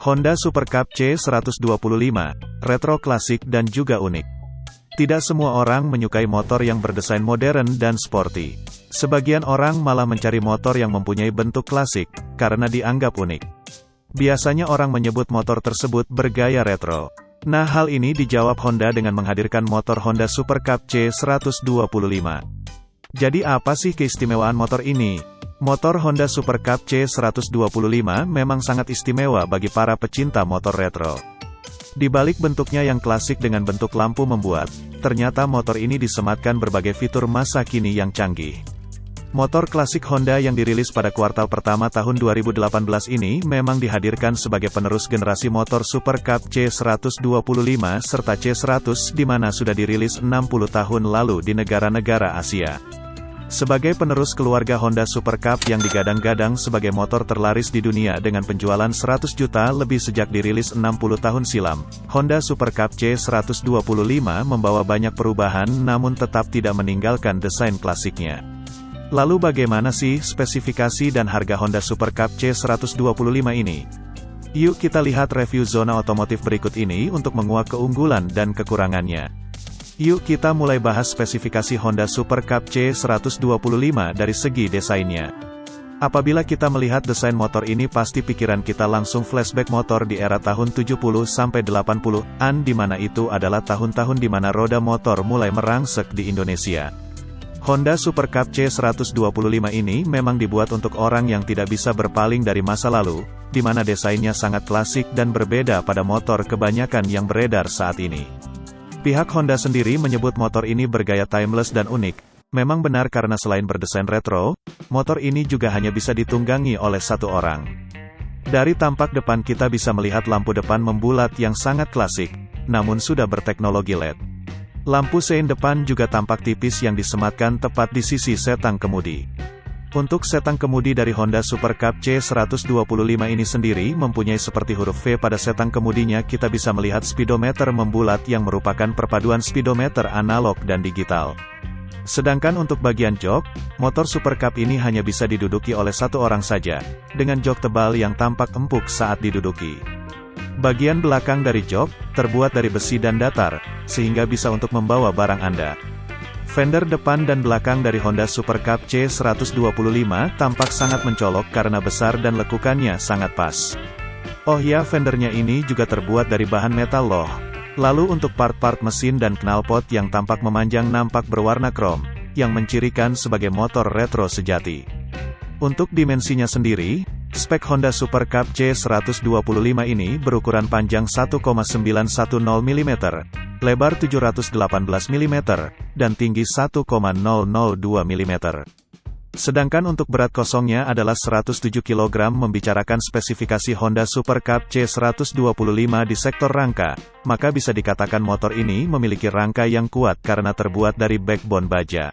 Honda Super Cup C125, retro klasik dan juga unik. Tidak semua orang menyukai motor yang berdesain modern dan sporty. Sebagian orang malah mencari motor yang mempunyai bentuk klasik, karena dianggap unik. Biasanya orang menyebut motor tersebut bergaya retro. Nah, hal ini dijawab Honda dengan menghadirkan motor Honda Super Cup C125. Jadi apa sih keistimewaan motor ini? Motor Honda Super Cup C125 memang sangat istimewa bagi para pecinta motor retro. Di balik bentuknya yang klasik dengan bentuk lampu membuat, ternyata motor ini disematkan berbagai fitur masa kini yang canggih. Motor klasik Honda yang dirilis pada kuartal pertama tahun 2018 ini memang dihadirkan sebagai penerus generasi motor Super Cup C125 serta C100 di mana sudah dirilis 60 tahun lalu di negara-negara Asia. Sebagai penerus keluarga Honda Super Cup yang digadang-gadang sebagai motor terlaris di dunia dengan penjualan 100 juta lebih sejak dirilis 60 tahun silam, Honda Super Cup C125 membawa banyak perubahan namun tetap tidak meninggalkan desain klasiknya. Lalu bagaimana sih spesifikasi dan harga Honda Super Cup C125 ini? Yuk kita lihat review zona otomotif berikut ini untuk menguak keunggulan dan kekurangannya. Yuk kita mulai bahas spesifikasi Honda Super Cup C125 dari segi desainnya. Apabila kita melihat desain motor ini pasti pikiran kita langsung flashback motor di era tahun 70-80an di mana itu adalah tahun-tahun di mana roda motor mulai merangsek di Indonesia. Honda Super Cup C125 ini memang dibuat untuk orang yang tidak bisa berpaling dari masa lalu, di mana desainnya sangat klasik dan berbeda pada motor kebanyakan yang beredar saat ini. Pihak Honda sendiri menyebut motor ini bergaya timeless dan unik. Memang benar karena selain berdesain retro, motor ini juga hanya bisa ditunggangi oleh satu orang. Dari tampak depan kita bisa melihat lampu depan membulat yang sangat klasik, namun sudah berteknologi LED. Lampu sein depan juga tampak tipis yang disematkan tepat di sisi setang kemudi. Untuk setang kemudi dari Honda Super Cup C125 ini sendiri mempunyai seperti huruf V pada setang kemudinya kita bisa melihat speedometer membulat yang merupakan perpaduan speedometer analog dan digital. Sedangkan untuk bagian jok, motor Super Cup ini hanya bisa diduduki oleh satu orang saja, dengan jok tebal yang tampak empuk saat diduduki. Bagian belakang dari jok, terbuat dari besi dan datar, sehingga bisa untuk membawa barang Anda. Fender depan dan belakang dari Honda Super Cup C125 tampak sangat mencolok karena besar dan lekukannya sangat pas. Oh ya, fendernya ini juga terbuat dari bahan metal loh. Lalu untuk part-part mesin dan knalpot yang tampak memanjang nampak berwarna krom, yang mencirikan sebagai motor retro sejati. Untuk dimensinya sendiri, spek Honda Super Cup C125 ini berukuran panjang 1,910 mm, lebar 718 mm, dan tinggi 1,002 mm. Sedangkan untuk berat kosongnya adalah 107 kg. Membicarakan spesifikasi Honda Super Cup C125 di sektor rangka, maka bisa dikatakan motor ini memiliki rangka yang kuat karena terbuat dari backbone baja.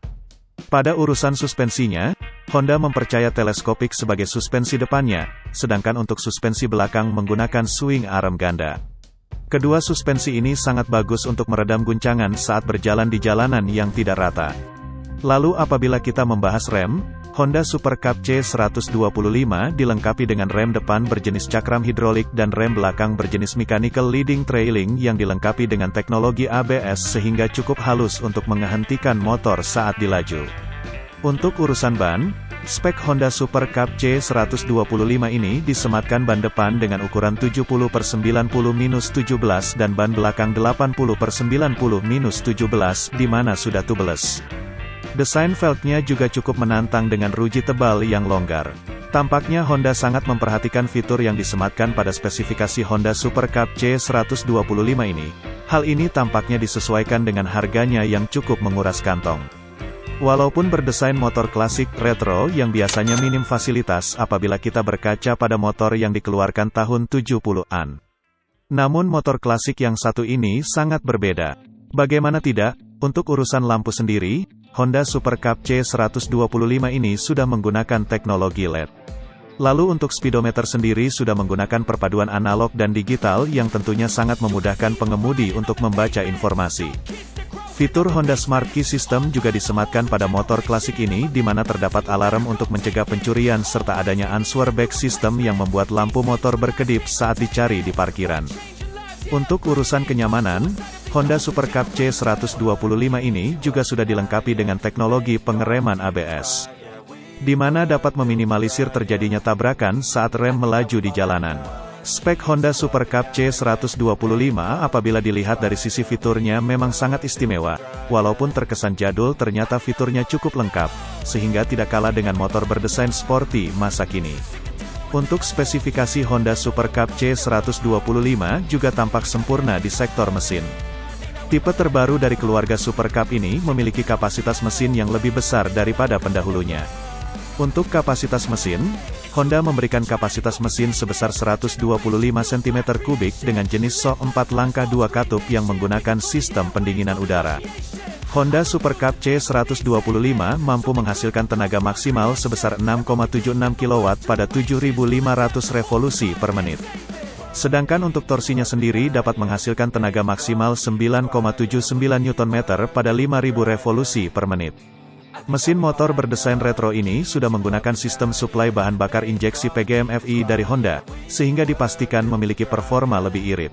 Pada urusan suspensinya, Honda mempercaya teleskopik sebagai suspensi depannya, sedangkan untuk suspensi belakang menggunakan swing arm ganda. Kedua suspensi ini sangat bagus untuk meredam guncangan saat berjalan di jalanan yang tidak rata. Lalu apabila kita membahas rem, Honda Super Cup C125 dilengkapi dengan rem depan berjenis cakram hidrolik dan rem belakang berjenis mechanical leading trailing yang dilengkapi dengan teknologi ABS sehingga cukup halus untuk menghentikan motor saat dilaju. Untuk urusan ban, spek Honda Super Cup C125 ini disematkan ban depan dengan ukuran 70/90-17 dan ban belakang 80/90-17 di mana sudah tubeless. Desain velgnya juga cukup menantang dengan ruji tebal yang longgar. Tampaknya Honda sangat memperhatikan fitur yang disematkan pada spesifikasi Honda Super Cup C125 ini. Hal ini tampaknya disesuaikan dengan harganya yang cukup menguras kantong. Walaupun berdesain motor klasik retro yang biasanya minim fasilitas apabila kita berkaca pada motor yang dikeluarkan tahun 70-an. Namun motor klasik yang satu ini sangat berbeda. Bagaimana tidak, untuk urusan lampu sendiri, Honda Super Cup C125 ini sudah menggunakan teknologi LED. Lalu untuk speedometer sendiri sudah menggunakan perpaduan analog dan digital yang tentunya sangat memudahkan pengemudi untuk membaca informasi. Fitur Honda Smart Key System juga disematkan pada motor klasik ini di mana terdapat alarm untuk mencegah pencurian serta adanya answer back system yang membuat lampu motor berkedip saat dicari di parkiran. Untuk urusan kenyamanan, Honda Super Cup C125 ini juga sudah dilengkapi dengan teknologi pengereman ABS, di mana dapat meminimalisir terjadinya tabrakan saat rem melaju di jalanan. Spek Honda Super Cup C125 apabila dilihat dari sisi fiturnya memang sangat istimewa, walaupun terkesan jadul ternyata fiturnya cukup lengkap, sehingga tidak kalah dengan motor berdesain sporty masa kini. Untuk spesifikasi Honda Super Cup C125 juga tampak sempurna di sektor mesin. Tipe terbaru dari keluarga Super Cup ini memiliki kapasitas mesin yang lebih besar daripada pendahulunya. Untuk kapasitas mesin, Honda memberikan kapasitas mesin sebesar 125 cm3 dengan jenis SOH 4 langkah 2 katup yang menggunakan sistem pendinginan udara. Honda Super Cup C125 mampu menghasilkan tenaga maksimal sebesar 6,76 kW pada 7.500 revolusi per menit. Sedangkan untuk torsinya sendiri dapat menghasilkan tenaga maksimal 9,79 Nm pada 5.000 revolusi per menit. Mesin motor berdesain retro ini sudah menggunakan sistem suplai bahan bakar injeksi PGM-FI dari Honda, sehingga dipastikan memiliki performa lebih irit.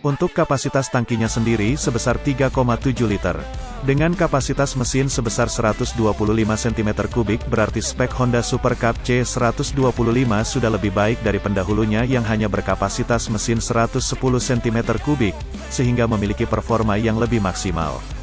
Untuk kapasitas tangkinya sendiri sebesar 3,7 liter. Dengan kapasitas mesin sebesar 125 cm3 berarti spek Honda Super Cup C125 sudah lebih baik dari pendahulunya yang hanya berkapasitas mesin 110 cm3, sehingga memiliki performa yang lebih maksimal.